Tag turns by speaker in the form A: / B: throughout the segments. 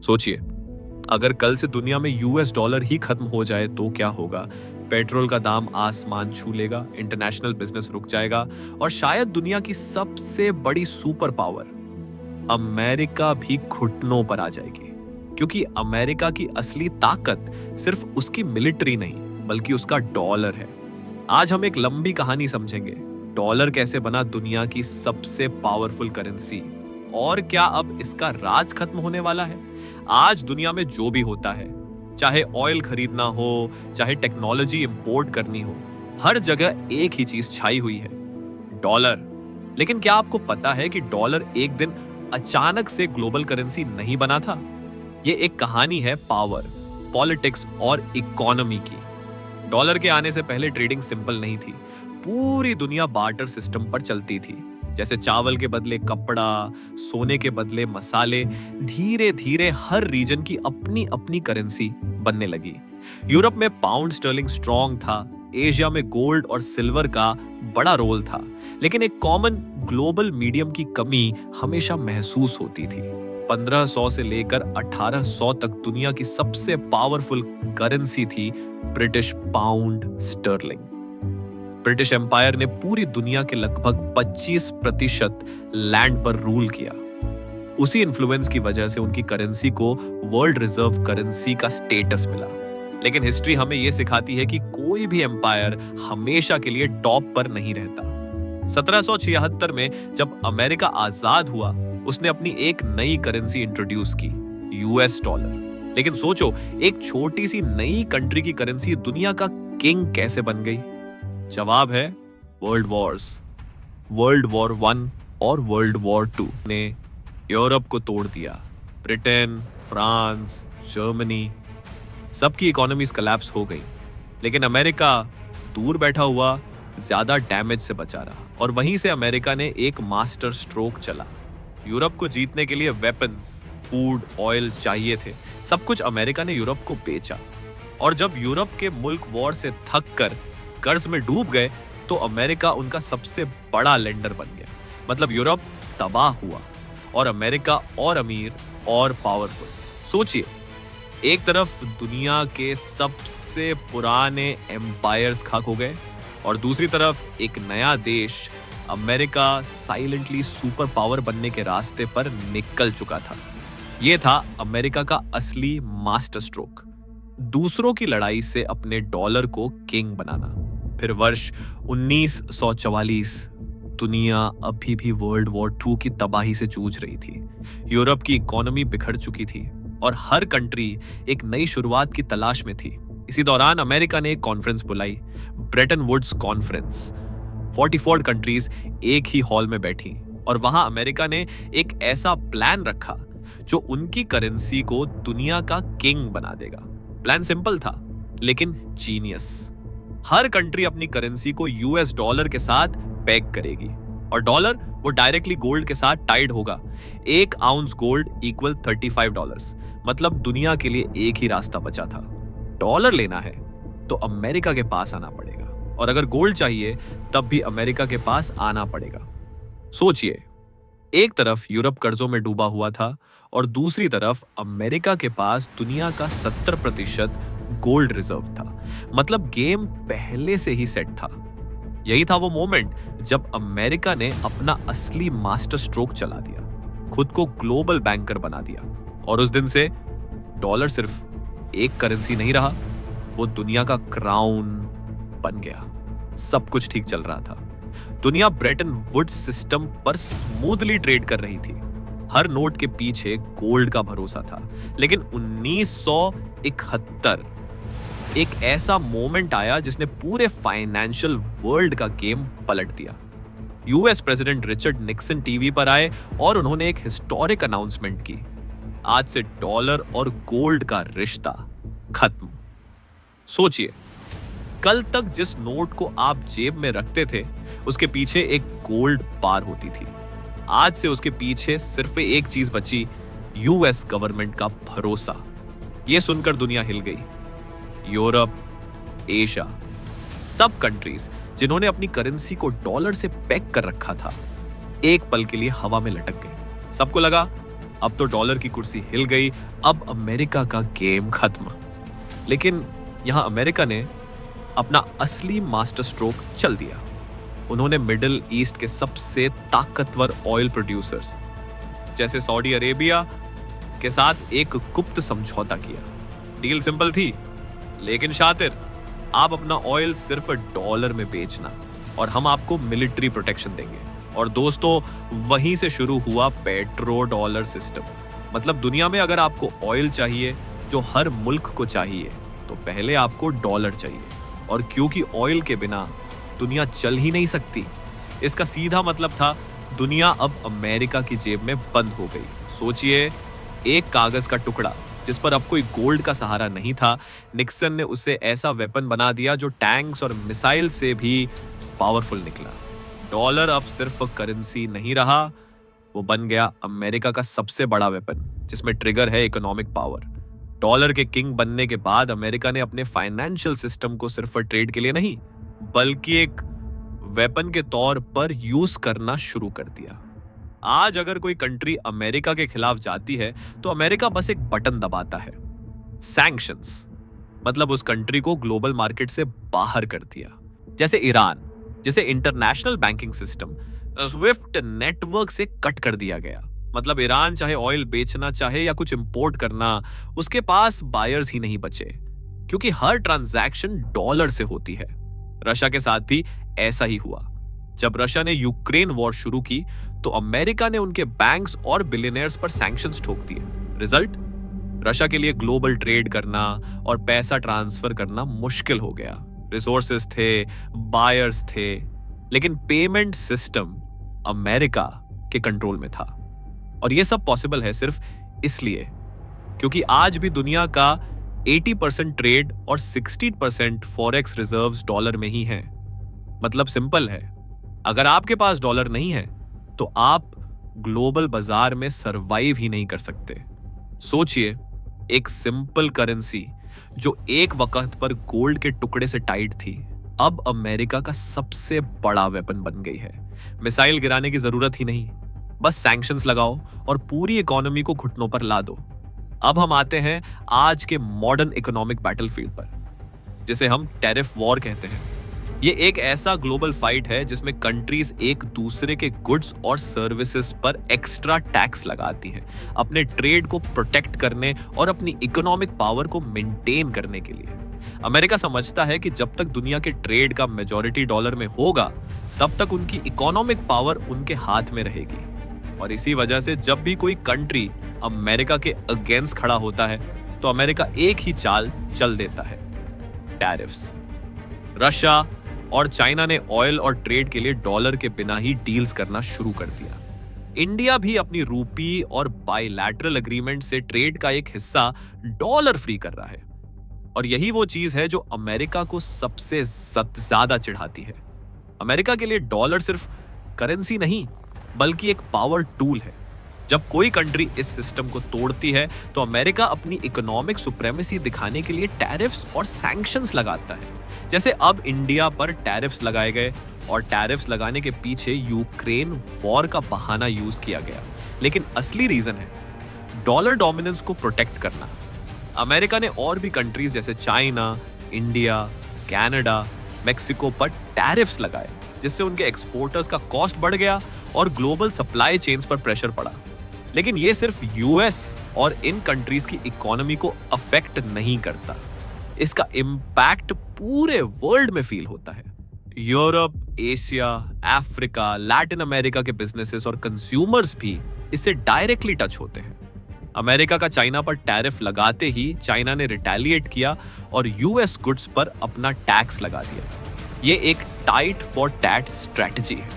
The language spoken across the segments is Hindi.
A: सोचिए, अगर कल से दुनिया में यूएस डॉलर ही खत्म हो जाए तो क्या होगा? पेट्रोल का दाम आसमान छू लेगा, इंटरनेशनल बिजनेस रुक जाएगा और शायद दुनिया की सबसे बड़ी सुपर पावर अमेरिका भी घुटनों पर आ जाएगी। क्योंकि अमेरिका की असली ताकत सिर्फ उसकी मिलिट्री नहीं, बल्कि उसका डॉलर है। आज हम एक लंबी कहानी समझेंगे। डॉलर कैसे बना दुनिया की सबसे पावरफुल करेंसी, और क्या अब इसका राज खत्म होने वाला है? आज दुनिया में जो भी होता है, चाहे ऑयल खरीदना हो, चाहे टेक्नोलॉजी इंपोर्ट करनी हो, हर जगह एक ही चीज छाई हुई है, डॉलर। लेकिन क्या आपको पता है कि डॉलर एक दिन अचानक से ग्लोबल करेंसी नहीं बना था? ये एक कहानी है पावर, पॉलिटिक्स और इकोनॉमी की। डॉलर के आने से पहले ट्रेडिंग सिंपल नहीं थी। पूरी दुनिया बार्टर सिस्टम पर चलती थी। जैसे चावल के बदले कपड़ा, सोने के बदले मसाले। धीरे धीरे हर रीजन की अपनी अपनी करेंसी बनने लगी। यूरोप में पाउंड स्टर्लिंग स्ट्रॉन्ग था, एशिया में गोल्ड और सिल्वर का बड़ा रोल था, लेकिन एक कॉमन ग्लोबल मीडियम की कमी हमेशा महसूस होती थी। 1500 से लेकर 1800 तक दुनिया की सबसे पावरफुल करेंसी थी British pound sterling. British empire ने पूरी दुनिया के लगभग 25% लैंड पर रूल किया। उसी इन्फ्लुएंस की वजह से उनकी करेंसी को वर्ल्ड रिजर्व करेंसी का स्टेटस मिला। लेकिन हिस्ट्री हमें यह सिखाती है कि कोई भी एम्पायर हमेशा के लिए टॉप पर नहीं रहता। 1776 में जब अमेरिका आजाद हुआ, उसने अपनी एक नई करेंसी इंट्रोड्यूस की, यूएस डॉलर। लेकिन सोचो, एक छोटी सी नई कंट्री की करेंसी दुनिया का किंग कैसे बन गई? जवाब है वर्ल्ड वॉर्स। वर्ल्ड वॉर 1 और वर्ल्ड वॉर 2 ने यूरोप को तोड़ दिया। ब्रिटेन, फ्रांस, जर्मनी, सबकी इकोनॉमीज कोलैप्स हो गई। लेकिन अमेरिका दूर बैठा हुआ ज्यादा डैमेज से बचा रहा। और वहीं से अमेरिका ने एक मास्टर स्ट्रोक चला। यूरोप को जीतने के लिए वेपन्स, फूड, ऑयल चाहिए थे। सब कुछ अमेरिका ने यूरोप को बेचा। और जब यूरोप के मुल्क वॉर से थक कर कर्ज में डूब गए, तो अमेरिका उनका सबसे बड़ा लेंडर बन गया। मतलब यूरोप तबाह हुआ और अमेरिका और अमीर और पावरफुल। सोचिए, एक तरफ दुनिया के सबसे पुराने एम्पायर्स खाक हो गए और दूसरी तरफ एक नया देश अमेरिका साइलेंटली सुपर पावर बनने के रास्ते पर निकल चुका था। यह था अमेरिका का असली मास्टर स्ट्रोक। दूसरों की लड़ाई से अपने डॉलर को किंग बनाना। फिर वर्ष 1944, दुनिया अभी भी वर्ल्ड वॉर 2 की तबाही से जूझ रही थी। यूरोप की इकोनॉमी बिखर चुकी थी और हर कंट्री एक नई शुरुआत की तलाश में थी। इसी दौरान अमेरिका ने एक कॉन्फ्रेंस बुलाई, ब्रेटन वुड्स कॉन्फ्रेंस। 44 कंट्रीज एक ही हॉल में बैठी और वहां अमेरिका ने एक ऐसा प्लान रखा जो उनकी करेंसी को दुनिया का किंग बना देगा। प्लान सिंपल था, लेकिन जीनियस। हर कंट्री अपनी करेंसी को यूएस डॉलर के साथ पैग करेगी और डॉलर वो डायरेक्टली गोल्ड के साथ टाइड होगा। 1 आउंस गोल्ड इक्वल $35। मतलब दुनिया के लिए एक ही रास्ता बचा था। डॉलर लेना है तो अमेरिका के पास आना पड़ेगा, और अगर गोल्ड चाहिए तब भी अमेरिका के पास आना पड़ेगा। सोचिए, एक तरफ यूरोप कर्जों में डूबा हुआ था और दूसरी तरफ अमेरिका के पास दुनिया का 70% गोल्ड रिजर्व था। मतलब गेम पहले से ही सेट था। यही था वो मोमेंट जब अमेरिका ने अपना असली मास्टर स्ट्रोक चला दिया, खुद को ग्लोबल बैंकर बना दिया। और उस दिन से डॉलर सिर्फ एक करेंसी नहीं रहा, वो दुनिया का क्राउन बन गया। सब कुछ ठीक चल रहा था। दुनिया ब्रेटन वुड्स सिस्टम पर स्मूथली ट्रेड कर रही थी। हर नोट के पीछे गोल्ड का भरोसा था। लेकिन 1971 एक ऐसा मोमेंट आया जिसने पूरे फाइनेंशियल वर्ल्ड का गेम पलट दिया। US president Richard Nixon TV पर आए और उन्होंने एक हिस्टोरिक अनाउंसमेंट की। आज से डॉलर और गोल्ड का रिश्ता खत्म। सोचिए, कल तक जिस नोट को आप जेब में रखते थे, उसके पीछे एक गोल्ड बार होती थी। आज से उसके पीछे सिर्फ एक चीज बची, यूएस गवर्नमेंट का भरोसा। यह सुनकर दुनिया हिल गई। यूरोप, एशिया, सब कंट्रीज जिन्होंने अपनी करेंसी को डॉलर से पैक कर रखा था, एक पल के लिए हवा में लटक गए। सबको लगा अब तो डॉलर की कुर्सी हिल गई, अब अमेरिका का गेम खत्म। लेकिन यहां अमेरिका ने अपना असली मास्टर स्ट्रोक चल दिया। उन्होंने मिडिल ईस्ट के सबसे ताकतवर ऑयल प्रोड्यूसर्स जैसे सऊदी अरेबिया के साथ एक गुप्त समझौता किया। डील सिंपल थी लेकिन शातिर। आप अपना ऑयल सिर्फ डॉलर में बेचना और हम आपको मिलिट्री प्रोटेक्शन देंगे। और दोस्तों, वहीं से शुरू हुआ पेट्रो डॉलर सिस्टम। मतलब दुनिया में अगर आपको ऑयल चाहिए जो हर मुल्क को चाहिए, तो पहले आपको डॉलर चाहिए। और क्योंकि ऑयल के बिना दुनिया चल ही नहीं सकती, इसका सीधा मतलब था दुनिया अब अमेरिका की जेब में बंद हो गई। सोचिए, एक कागज का टुकड़ा जिस पर अब कोई गोल्ड का सहारा नहीं था, निक्सन ने उसे ऐसा वेपन बना दिया जो टैंक्स और मिसाइल से भी पावरफुल निकला। डॉलर अब सिर्फ करेंसी नहीं रहा, वो बन गया अमेरिका का सबसे बड़ा वेपन जिसमें ट्रिगर है इकोनॉमिक पावर। डॉलर के किंग बनने के बाद अमेरिका ने अपने फाइनेंशियल सिस्टम को सिर्फ ट्रेड के लिए नहीं, बल्कि एक वेपन के तौर पर यूज करना शुरू कर दिया। आज अगर कोई कंट्री अमेरिका के खिलाफ जाती है तो अमेरिका बस एक बटन दबाता है, सैंक्शंस। मतलब उस कंट्री को ग्लोबल मार्केट से बाहर कर दिया। जैसे ईरान, जिसे international banking system Swift network से कट कर दिया गया। मतलब ईरान चाहे ऑयल बेचना चाहे या कुछ इंपोर्ट करना, उसके पास बायर्स ही नहीं बचे, क्योंकि हर ट्रांजैक्शन डॉलर से होती है। रशिया के साथ भी ऐसा ही हुआ। जब रशिया ने यूक्रेन वॉर शुरू की तो अमेरिका ने उनके बैंक्स और बिलियनियर्स पर सैंक्शंस ठोक दिए। रिजल्ट, रशिया के लिए ग्लोबल ट्रेड करना और पैसा ट्रांसफर करना मुश्किल हो गया। रिसोर्सेस थे, बायर्स थे, लेकिन पेमेंट सिस्टम अमेरिका के कंट्रोल में था। और यह सब पॉसिबल है सिर्फ इसलिए क्योंकि आज भी दुनिया का 80% ट्रेड और 60% फॉरेक्स रिजर्व्स डॉलर में ही हैं। मतलब सिंपल है, अगर आपके पास डॉलर नहीं है तो आप ग्लोबल बाजार में सरवाइव ही नहीं कर सकते। सोचिए, एक सिंपल करेंसी जो एक वक्त पर गोल्ड के टुकड़े से टाइट थी, अब अमेरिका का सबसे बड़ा वेपन बन गई है। मिसाइल गिराने की जरूरत ही नहीं, बस सैंक्शंस लगाओ और पूरी इकोनॉमी को घुटनों पर ला दो। अब हम आते हैं आज के मॉडर्न इकोनॉमिक बैटलफील्ड पर, जिसे हम टैरिफ वॉर कहते हैं। ये एक ऐसा ग्लोबल फाइट है जिसमें कंट्रीज एक दूसरे के गुड्स और सर्विसेज पर एक्स्ट्रा टैक्स लगाती हैं, अपने ट्रेड को प्रोटेक्ट करने और अपनी इकोनॉमिक पावर को मेंटेन करने के लिए। अमेरिका समझता है कि जब तक दुनिया के ट्रेड का मेजॉरिटी डॉलर में होगा, तब तक उनकी इकोनॉमिक पावर उनके हाथ में रहेगी। और इसी वजह से जब भी कोई कंट्री अमेरिका के अगेंस्ट खड़ा होता है, तो अमेरिका एक ही चाल चल देता है, टैरिफ्स। रशिया और चाइना ने ऑयल और ट्रेड के लिए डॉलर के बिना ही डील्स करना शुरू कर दिया। इंडिया भी अपनी रूपी और बायलैटरल एग्रीमेंट से ट्रेड का एक हिस्सा डॉलर फ्री कर रहा है। और यही वो चीज है जो अमेरिका को सबसे ज्यादा चिढ़ाती है। अमेरिका के लिए डॉलर सिर्फ करेंसी नहीं, बल्कि एक पावर टूल है। जब कोई कंट्री इस सिस्टम को तोड़ती है तो अमेरिका अपनी इकोनॉमिक सुप्रेमेसी दिखाने के लिए टैरिफ्स और सैंक्शंस लगाता है। जैसे अब इंडिया पर टैरिफ्स लगाए गए, और टैरिफ्स लगाने के पीछे यूक्रेन वॉर का बहाना यूज किया गया, लेकिन असली रीजन है डॉलर डोमिनेंस को प्रोटेक्ट करना। अमेरिका ने और भी कंट्रीज जैसे चाइना, इंडिया, कनाडा, मेक्सिको पर टैरिफ्स लगाए, जिससे उनके एक्सपोर्टर्स का कॉस्ट बढ़ गया और ग्लोबल सप्लाई चेन्स पर प्रेशर पड़ा। लेकिन ये सिर्फ यूएस और इन कंट्रीज की इकोनॉमी को अफेक्ट नहीं करता, इसका इम्पैक्ट पूरे वर्ल्ड में फील होता है। Europe, Asia, Africa, Latin America के बिजनेसेस और कंज्यूमर्स भी इससे डायरेक्टली टच होते हैं। अमेरिका का चाइना पर टैरिफ लगाते ही चाइना ने रिटेलिएट किया और यूएस गुड्स पर अपना टैक्स लगा दिया। ये एक टाइट फॉर टैट स्ट्रेटजी है,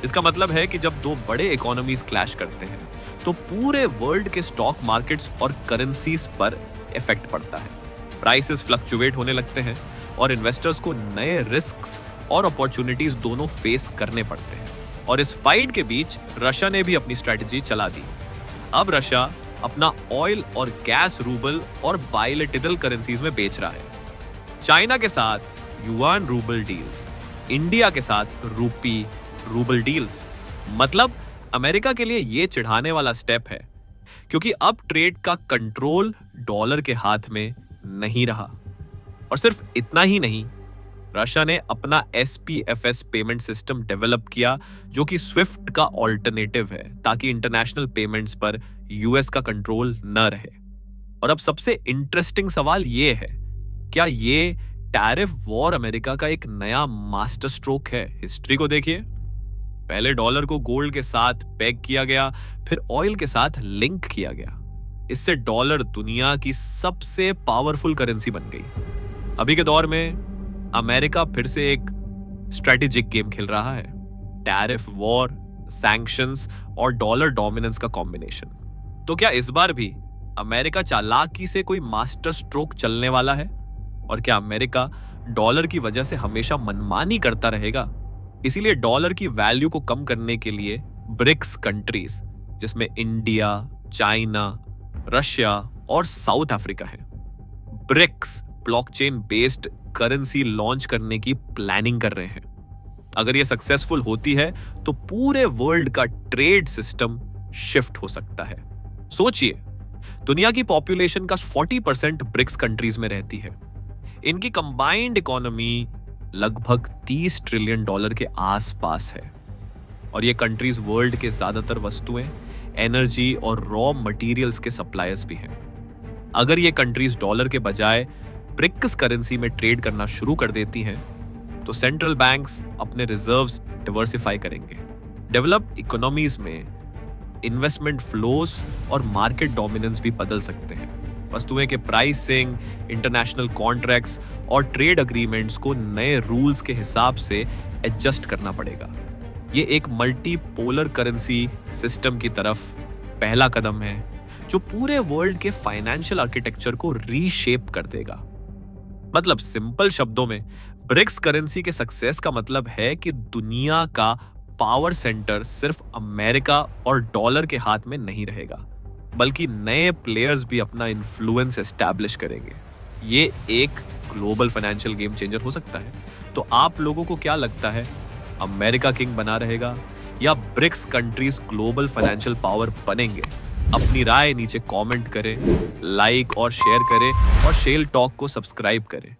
A: जिसका मतलब है कि जब दो बड़े इकोनॉमीज क्लैश करते हैं तो पूरे वर्ल्ड के स्टॉक मार्केट्स और करेंसीज पर इफेक्ट पड़ता है। प्राइसेस फ्लक्चुएट होने लगते हैं और इन्वेस्टर्स को नए रिस्क्स और अपॉर्चुनिटीज दोनों फेस करने पड़ते हैं। और इस फाइट के बीच रशिया ने भी अपनी स्ट्रेटजी चला दी। अब रशिया अपना ऑयल और गैस रूबल और बायलैटरल करेंसीज में बेच रहा है। चाइना के साथ युआन रूबल डील्स, इंडिया के साथ रूपी रूबल डील्स। मतलब अमेरिका के लिए यह चिढ़ाने वाला स्टेप है क्योंकि अब ट्रेड का कंट्रोल डॉलर के हाथ में नहीं रहा। और सिर्फ इतना ही नहीं, रशिया ने अपना SPFS पेमेंट सिस्टम डेवलप किया जो कि स्विफ्ट का ऑल्टरनेटिव है, ताकि इंटरनेशनल पेमेंट्स पर यूएस का कंट्रोल न रहे। और अब सबसे इंटरेस्टिंग सवाल ये है, क्या ये टैरिफ वॉर अमेरिका का एक नया मास्टर स्ट्रोक है? हिस्ट्री को देखिए, पहले डॉलर को गोल्ड के साथ पेग किया गया, फिर ऑयल के साथ लिंक किया गया। इससे डॉलर दुनिया की सबसे पावरफुल करेंसी बन गई। अभी के दौर में अमेरिका फिर से एक स्ट्रेटेजिक गेम खेल रहा है, टैरिफ वॉर, सैंक्शंस और डॉलर डोमिनेंस का कॉम्बिनेशन। तो क्या इस बार भी अमेरिका चालाकी से कोई मास्टर स्ट्रोक चलने वाला है? और क्या अमेरिका डॉलर की वजह से हमेशा मनमानी करता रहेगा? इसीलिए डॉलर की वैल्यू को कम करने के लिए ब्रिक्स कंट्रीज, जिसमें इंडिया, चाइना, रशिया और साउथ अफ्रीका है, BRICS blockchain based currency launch करने की प्लानिंग कर रहे हैं। अगर यह सक्सेसफुल होती है तो पूरे वर्ल्ड का ट्रेड सिस्टम शिफ्ट हो सकता है। सोचिए, दुनिया की पॉपुलेशन का 40% ब्रिक्स कंट्रीज में रहती है। इनकी कंबाइंड इकोनॉमी लगभग $30 ट्रिलियन के आसपास है। और ये कंट्रीज वर्ल्ड के ज्यादातर वस्तुएं, एनर्जी और रॉ मटेरियल्स के सप्लायर्स भी हैं। अगर ये कंट्रीज डॉलर के बजाय ब्रिक्स करेंसी में ट्रेड करना शुरू कर देती हैं, तो सेंट्रल बैंक्स अपने रिजर्व्स डिवर्सिफाई करेंगे। डेवलप्ड इकोनॉमीज में इन्वेस्टमेंट फ्लोज और मार्केट डोमिनेंस भी बदल सकते हैं। वस्तुएं के प्राइसिंग, इंटरनेशनल कॉन्ट्रैक्ट्स और ट्रेड अग्रीमेंट्स को नए रूल्स के हिसाब से एडजस्ट करना पड़ेगा। ये एक मल्टीपोलर करेंसी सिस्टम की तरफ पहला कदम है, जो पूरे वर्ल्ड के फाइनेंशियल आर्किटेक्चर को रीशेप कर देगा। मतलब सिंपल शब्दों में, ब्रिक्स करेंसी के सक्सेस का मतलब है कि दुनिया का पावर सेंटर सिर्फ अमेरिका और डॉलर के हाथ में नहीं रहेगा, बल्कि नए प्लेयर्स भी अपना इन्फ्लुएंस एस्टैब्लिश करेंगे। ये एक ग्लोबल फाइनेंशियल गेम चेंजर हो सकता है। तो आप लोगों को क्या लगता है, अमेरिका किंग बना रहेगा या BRICS countries global financial power बनेंगे? अपनी राय नीचे कमेंट करें, लाइक और शेयर करें और शेल टॉक को सब्सक्राइब करें।